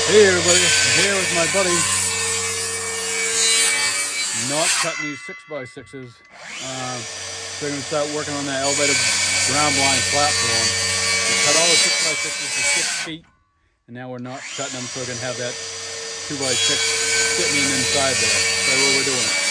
Hey everybody, I'm here with my buddy, not cutting these 6x6s. So we're going to start working on that elevated ground blind platform. We cut all the 6x6s to 6 feet, and now we're not cutting them so we can have that 2x6 sitting inside there. That's what we're doing.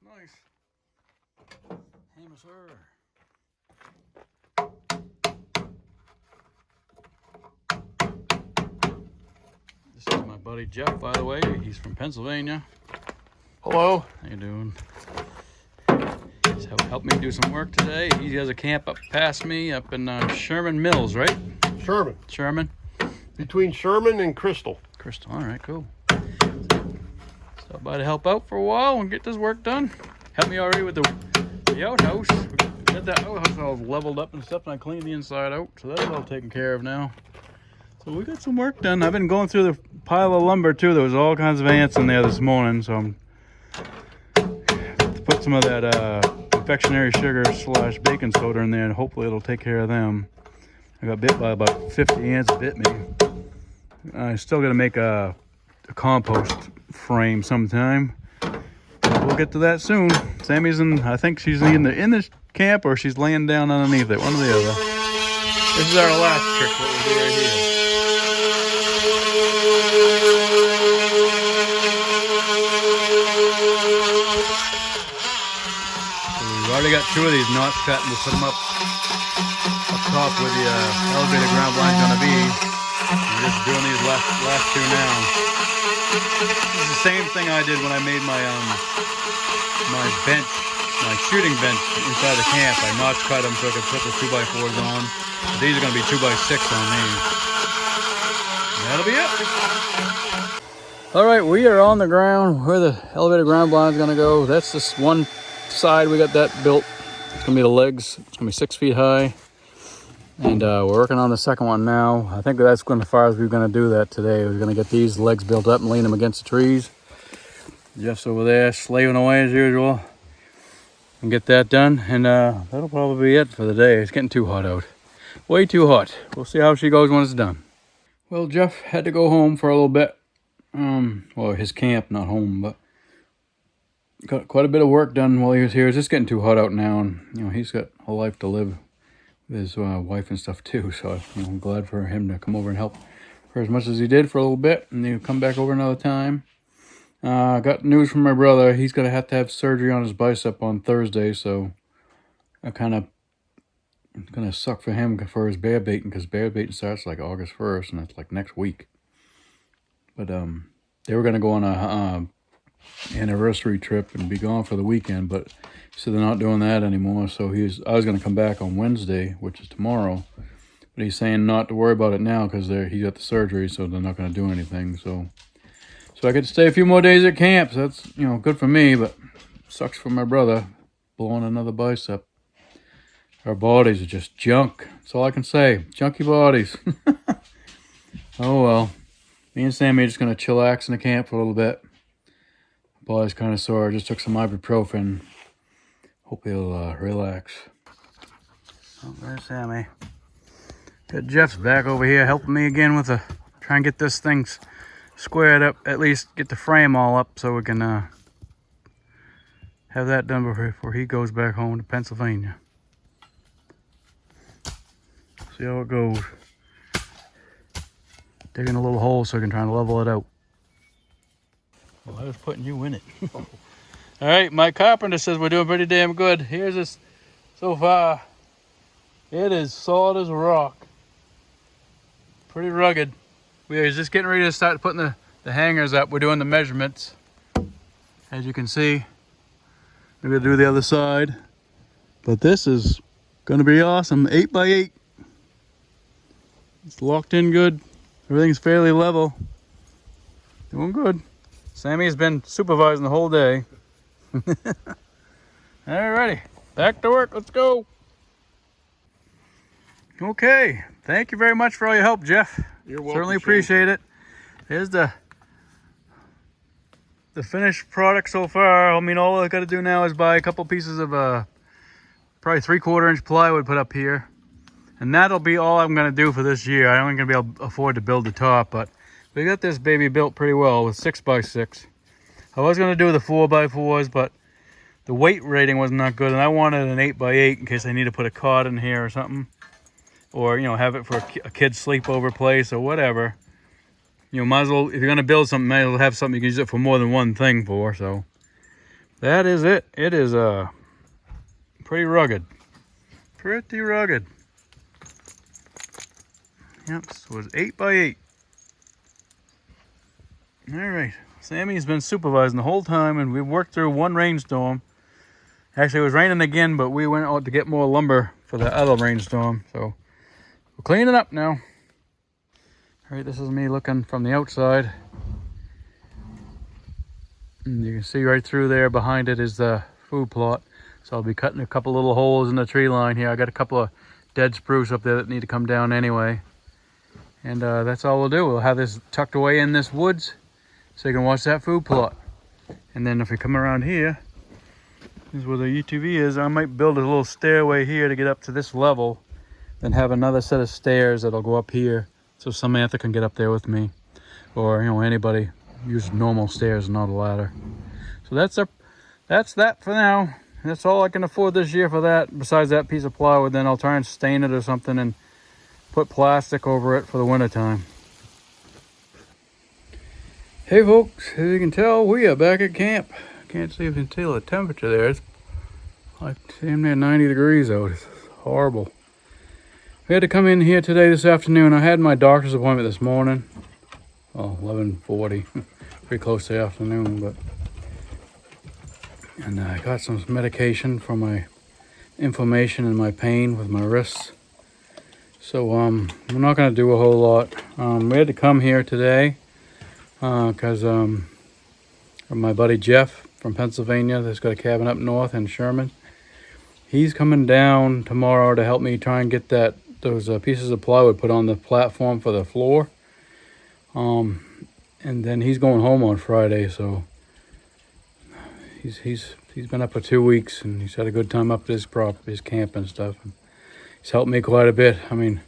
Nice. Hey, sir. This is my buddy Jeff, by the way. He's from Pennsylvania. Hello. How you doing? He's helped me do some work today. He has a camp up past me, up in Sherman Mills, right? Sherman. Sherman? Between Sherman and Crystal. Crystal, all right, cool. Stop by to help out for a while and get this work done. Help me already with the outhouse. Got that outhouse all leveled up and stuff, and I cleaned the inside out, so that's all taken care of now. So we got some work done. I've been going through the pile of lumber too. There was all kinds of ants in there this morning, so I'm to put some of that confectionery sugar / baking soda in there, and hopefully it'll take care of them. I got bit by about 50 ants bit me. I still got to make a compost frame sometime. We'll get to that soon. Sammy's I think she's either in the camp or she's laying down underneath it, one or the other. This is our last trick, what we'll do right here. So we've already got 2 of these knots cut, and we'll put them up top where the elevated ground blind's gonna be. We're just doing these last 2 now. This is the same thing I did when I made my bench, my shooting bench inside the camp. I notch cut them so I could put the 2x4s on. But these are going to be 2x6 on these. And that'll be it. All right, we are on the ground where the elevated ground blind is going to go. That's this one side. We got that built. It's going to be the legs. It's going to be 6 feet high. And we're working on the second one now. I think that's going as far as we're going to do that today. We're going to get these legs built up and lean them against the trees. Jeff's over there slaving away as usual. And get that done. And that'll probably be it for the day. It's getting too hot out. Way too hot. We'll see how she goes when it's done. Well, Jeff had to go home for a little bit. Well, his camp, not home, but got quite a bit of work done while he was here. It's just getting too hot out now. And, you know, he's got a life to live. His wife and stuff too, so I'm glad for him to come over and help for as much as he did for a little bit, and he'll come back over another time. Got news from my brother. He's gonna have to have surgery on his bicep on Thursday, so I kind of gonna suck for him for his bear baiting, because bear baiting starts like August 1st, and it's like next week. But they were gonna go on a anniversary trip and be gone for the weekend, but so they're not doing that anymore. So I was going to come back on Wednesday, which is tomorrow, but he's saying not to worry about it now because he got the surgery, so they're not going to do anything. So I get to stay a few more days at camp. So that's, you know, good for me, but sucks for my brother blowing another bicep. Our bodies are just junk. That's all I can say. Junky bodies. Oh well. Me and Sammy are just going to chillax in the camp for a little bit. Body's kind of sore. I just took some ibuprofen. Hope he'll relax. Oh, there's Sammy. Got Jeff's back over here helping me again with try and get this thing square it up, at least get the frame all up so we can have that done before he goes back home to Pennsylvania. See how it goes. Digging a little hole so I can try and level it out. Well, I was putting you in it. All right, Mike Carpenter says we're doing pretty damn good. Here's this so far. It is solid as a rock. Pretty rugged. We are just getting ready to start putting the hangers up. We're doing the measurements. As you can see, we're gonna do the other side. But this is gonna be awesome. 8 by 8. It's locked in good. Everything's fairly level. Doing good. Sammy's been supervising the whole day. Alrighty, back to work. Let's go. Okay, thank you very much for all your help, Jeff. You're welcome. Certainly Shane. appreciate it. Here's the finished product so far. I mean, all I got to do now is buy a couple pieces of probably 3/4 inch plywood put up here, and that'll be all I'm going to do for this year. I'm only going to be able to afford to build the top, but we got this baby built pretty well with 6x6. I was going to do the 4x4s, but the weight rating was not good, and I wanted an 8x8 in case I need to put a cot in here or something. Or, you know, have it for a kid's sleepover place or whatever. You know, might as well, if you're going to build something, might as well have something you can use it for more than one thing for. So, that is it. It is pretty rugged. Pretty rugged. Yep, so it was 8x8. Alright, Sammy's been supervising the whole time, and we worked through one rainstorm. Actually, it was raining again, but we went out to get more lumber for the other rainstorm. So, we're cleaning up now. All right, this is me looking from the outside. And you can see right through there behind it is the food plot. So I'll be cutting a couple little holes in the tree line here. I got a couple of dead spruce up there that need to come down anyway. And that's all we'll do. We'll have this tucked away in this woods so you can watch that food plot. And then if we come around here, this is where the UTV is. I might build a little stairway here to get up to this level. Then have another set of stairs that'll go up here so Samantha can get up there with me, or you know, anybody use normal stairs and not a ladder. So that's that for now. That's all I can afford this year for that. Besides that piece of plywood, then I'll try and stain it or something and put plastic over it for the winter time. Hey folks, as you can tell, we are back at camp. Can't see if you can tell the temperature there. It's like damn near 90 degrees out. It's horrible. We had to come in here today, this afternoon. I had my doctor's appointment this morning. Oh, 11:40. Pretty close to the afternoon, but... And I got some medication for my inflammation and my pain with my wrists. So, we're not going to do a whole lot. We had to come here today because my buddy Jeff from Pennsylvania that's got a cabin up north in Sherman. He's coming down tomorrow to help me try and get those pieces of plywood put on the platform for the floor. And then he's going home on Friday, so he's been up for 2 weeks and he's had a good time up at his camp and stuff. And he's helped me quite a bit. I mean,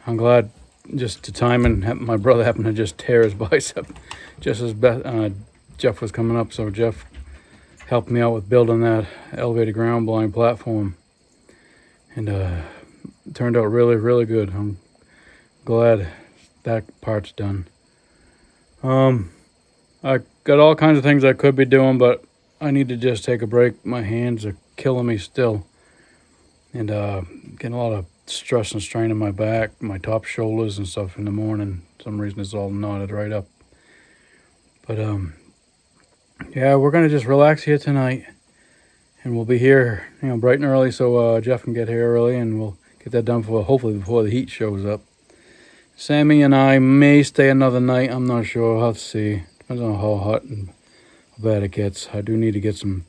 I'm glad just the timing. My brother happened to just tear his bicep just as Jeff was coming up, so Jeff helped me out with building that elevated ground blind platform, and it turned out really, really good. I'm glad that part's done. I got all kinds of things I could be doing, but I need to just take a break. My hands are killing me still, and getting a lot of stress and strain in my back, my top shoulders and stuff in the morning. For some reason it's all knotted right up. But yeah, we're gonna just relax here tonight, and we'll be here, you know, bright and early, so Jeff can get here early, and we'll get that done hopefully before the heat shows up. Sammy and I may stay another night. I'm not sure. I'll have to see. Depends on how hot and how bad it gets. I do need to get some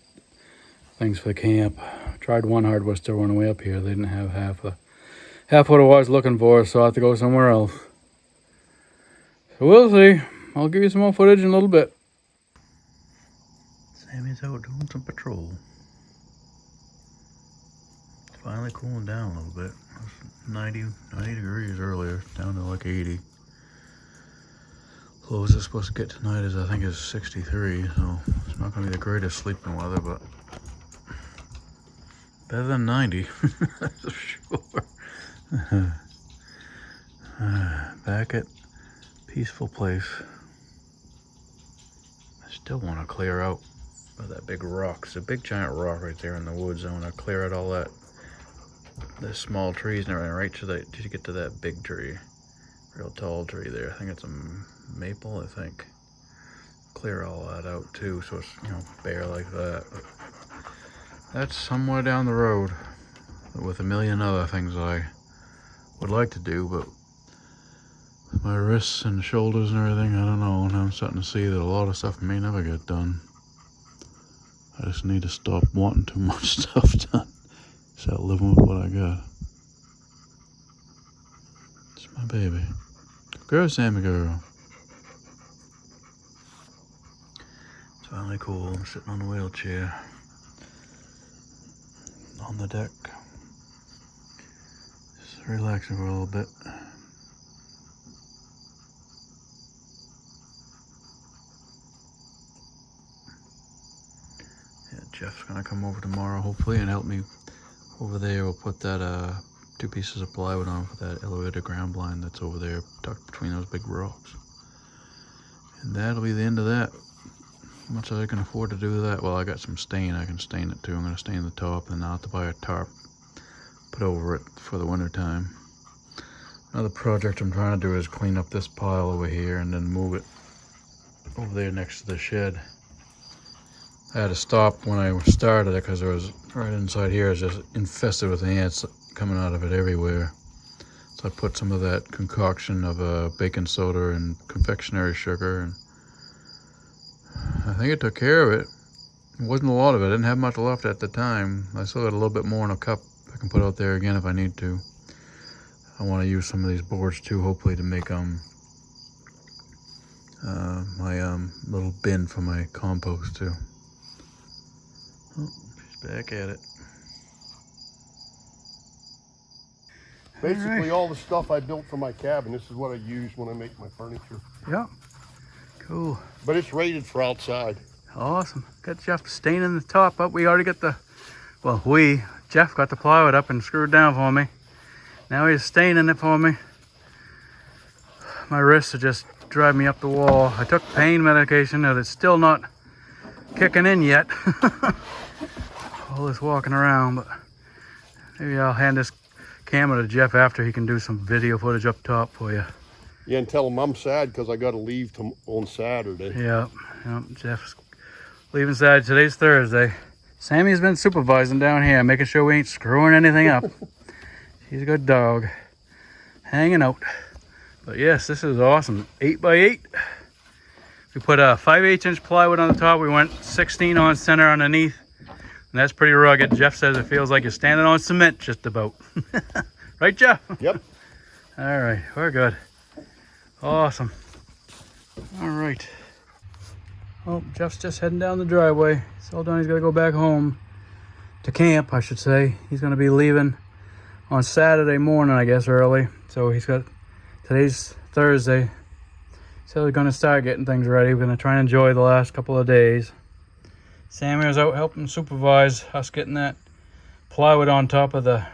things for the camp. I tried one hardware store on the way up here. They didn't have half what I was looking for, so I have to go somewhere else. So we'll see. I'll give you some more footage in a little bit. Sammy's out doing some patrol. It's finally cooling down a little bit. It was 90 degrees earlier, down to like 80. Closest it's supposed to get tonight is, I think, is 63, so it's not going to be the greatest sleeping weather, but better than 90, that's for sure. Back at peaceful place. I still want to clear out of that big rock. It's a big giant rock right there in the woods. I want to clear out all that, the small trees and everything, right to get to that big tree. Real tall tree there. I think it's a maple, I think. Clear all that out too, so it's, you know, bare like that. But that's somewhere down the road with a million other things I would like to do, but with my wrists and shoulders and everything, I don't know. And I'm starting to see that a lot of stuff may never get done. I just need to stop wanting too much stuff done. Start living with what I got. It's my baby. Girl, Sammy girl. It's finally cool. I'm sitting on the wheelchair on the deck. Just relaxing for a little bit. Yeah, Jeff's gonna come over tomorrow, hopefully, and help me over there. We'll put that 2 pieces of plywood on for that elevated ground blind that's over there tucked between those big rocks. And that'll be the end of that. How much I can afford to do that? Well, I got some stain. I can stain it too. I'm going to stain the top, and I'll have to buy a tarp, put over it for the winter time. Another project I'm trying to do is clean up this pile over here and then move it over there next to the shed. I had to stop when I started it because there was right inside here is just infested with ants coming out of it everywhere. So I put some of that concoction of baking soda and confectionery sugar, and I think it took care of it. It wasn't a lot of it. I didn't have much left at the time. I still got a little bit more in a cup I can put out there again if I need to. I want to use some of these boards too, hopefully, to make my little bin for my compost too. Oh, she's back at it. Basically, all the stuff I built for my cabin, this is what I use when I make my furniture. Yeah. Cool. But it's rated for outside. Awesome. Got Jeff staining the top up. We already got Jeff got the plywood up and screwed down for me. Now he's staining it for me. My wrists are just driving me up the wall. I took pain medication and it's still not kicking in yet. All this walking around, but maybe I'll hand this camera to Jeff after he can do some video footage up top for you. Yeah, and tell him I'm sad because I got to leave on Saturday. Yeah, Jeff's leaving Saturday. Today's Thursday. Sammy's been supervising down here, making sure we ain't screwing anything up. She's a good dog. Hanging out. But yes, this is awesome. 8x8. We put a 5/8" plywood on the top. We went 16 on center underneath. And that's pretty rugged. Jeff says it feels like you're standing on cement just about. Right, Jeff? Yep. All right, we're good. Awesome. All right. Oh, Jeff's just heading down the driveway. It's all done. He's got to go back home to camp, I should say. He's going to be leaving on Saturday morning, I guess, early. So today's Thursday. So we're going to start getting things ready. We're going to try and enjoy the last couple of days. Sammy was out helping supervise us getting that plywood on top of the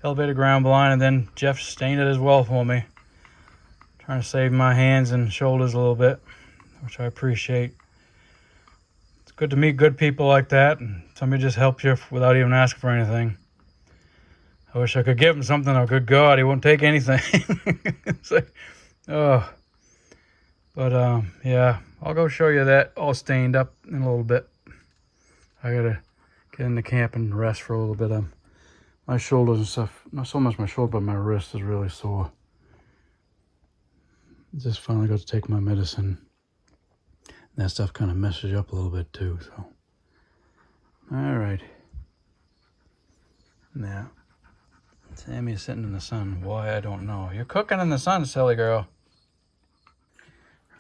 elevated ground blind, and then Jeff stained it as well for me. Trying to save my hands and shoulders a little bit, which I appreciate. It's good to meet good people like that, and somebody just helps you without even asking for anything. I wish I could give him something. Oh, good God, he won't take anything. It's like, oh. But, yeah, I'll go show you that all stained up in a little bit. I gotta get into camp and rest for a little bit. My shoulders and stuff, not so much my shoulder, but my wrist is really sore. Just finally got to take my medicine. And that stuff kind of messes you up a little bit too, so. All right. Now, Sammy's sitting in the sun. Why, I don't know. You're cooking in the sun, silly girl.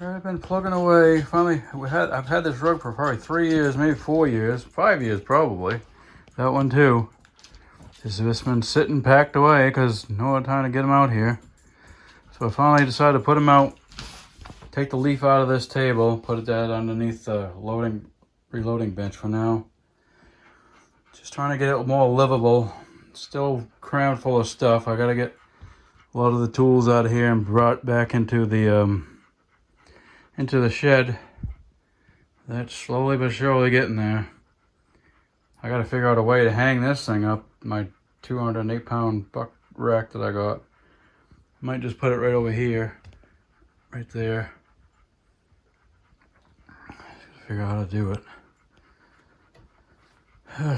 I've been plugging away. Finally, I've had this rug for probably 3 years, maybe 4 years, 5 years probably. That one too. Just been sitting packed away because no time to get them out here. So I finally decided to put them out take the leaf out of this table, put that underneath the reloading bench for now. Just trying to get it more livable. Still crammed full of stuff. I gotta get a lot of the tools out of here and brought back into the shed. That's slowly but surely getting there. I gotta figure out a way to hang this thing up, my 208-pound buck rack that I got. Might just put it right over here, right there. Figure out how to do it.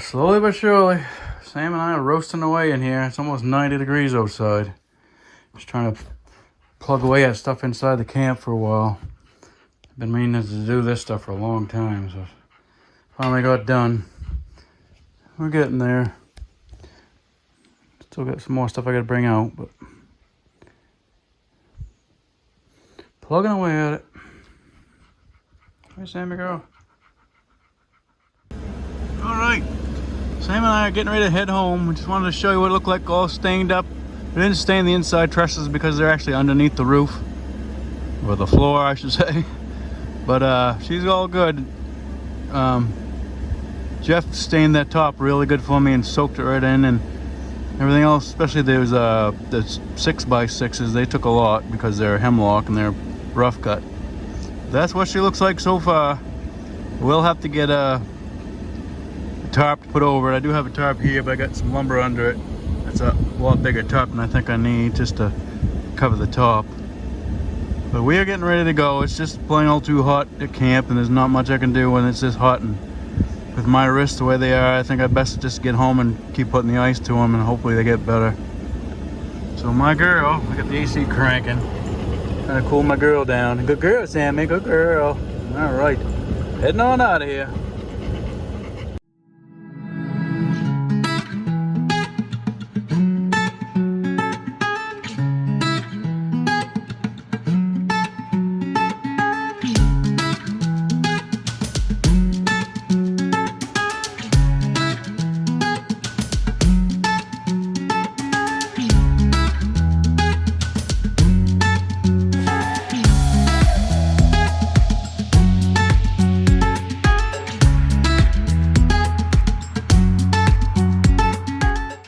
Slowly but surely, Sam and I are roasting away in here. It's almost 90 degrees outside. Just trying to plug away at stuff inside the camp for a while. I've been meaning to do this stuff for a long time, so finally got done. We're getting there. Still got some more stuff I gotta bring out, but plugging away at it. Hey, Sammy girl. All right, Sam and I are getting ready to head home. We just wanted to show you what it looked like all stained up. We didn't stain the inside trusses because they're actually underneath the roof, or the floor, I should say. But she's all good. Jeff stained that top really good for me and soaked it right in, and everything else, especially there's the 6x6s, they took a lot because they're hemlock and they're rough cut. That's what she looks like so far. We'll have to get a tarp to put over it. I do have a tarp here, but I got some lumber under it. That's a lot bigger tarp than I think I need just to cover the top. But we are getting ready to go. It's just plain old too hot at camp, and there's not much I can do when it's this hot. And with my wrists the way they are, I think I best just get home and keep putting the ice to them, and hopefully they get better. So my girl, I got the AC cranking. Trying to cool my girl down. Good girl, Sammy, good girl. All right, heading on out of here.